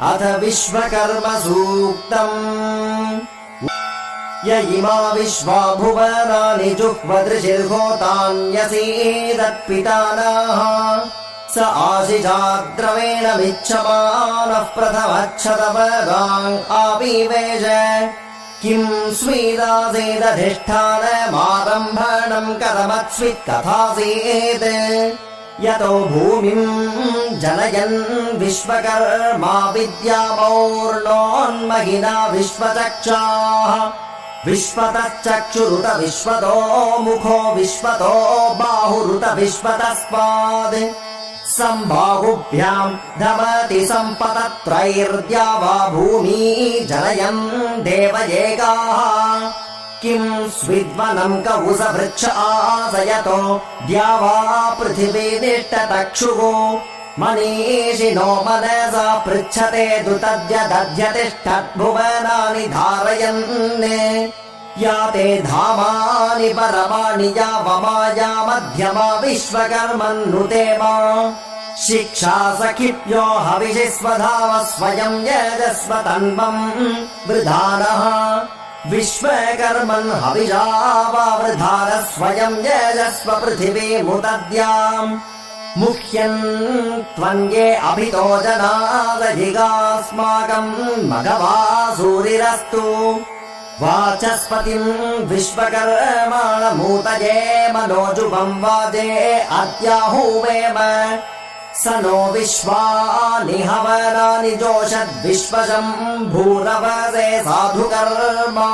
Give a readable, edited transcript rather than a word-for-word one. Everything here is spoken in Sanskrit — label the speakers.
Speaker 1: अथ विश्वकर्म सूक्तम् य इमा विश्वा भुवनानि जुह्वदृशिर्होतान्यसीदत्पितानाः स आशिषाद्रवेण विच्छमानः प्रथमच्छतपदाम् आविवेश किं स्वीदासेदधिष्ठानमारम्भणम् कथमत्स्वित्कथासीत् यतो भूमिम् जनयन् विश्वकर्मा विद्यामौर्णोन्महिना विश्वचक्षाः विश्वतश्चक्षुरुत विश्वतो मुखो विश्वतो बाहुरुत विश्वतस्माद् सम्बाहुभ्याम् धमति सम्पतत्रैर्द्या वा भूमी जनयन् देवयेकाः किं स्विद्वनम् कौसवृक्ष आसयतो द्या वा पृथिवीनिष्टतक्षुः मनीषिणो मनसा पृच्छते दुतद्य दध्यतिष्ठद्भुवनानि धारयन् या ते धामानि परमाणि या वमाया मध्यमा विश्वकर्मन्नुते मा शिक्षा सखिभ्यो हविषि स्वधाव स्वयं यजस्व तन्वम् वृधानः विश्वकर्मन् हविषा वावृधार स्वयं यजस्व पृथिवीमुदद्याम् मुह्यन् त्वन्ये अभितो जनादधिगास्माकम् मघवा सूरिरस्तु वाचस्पतिम् विश्वकर्माणमूतये मनोजुवम् वाजे अद्याहुवेम स नो विश्वानि हवनानि जोषद्विश्वशम् भूरवसे साधुकर्मा।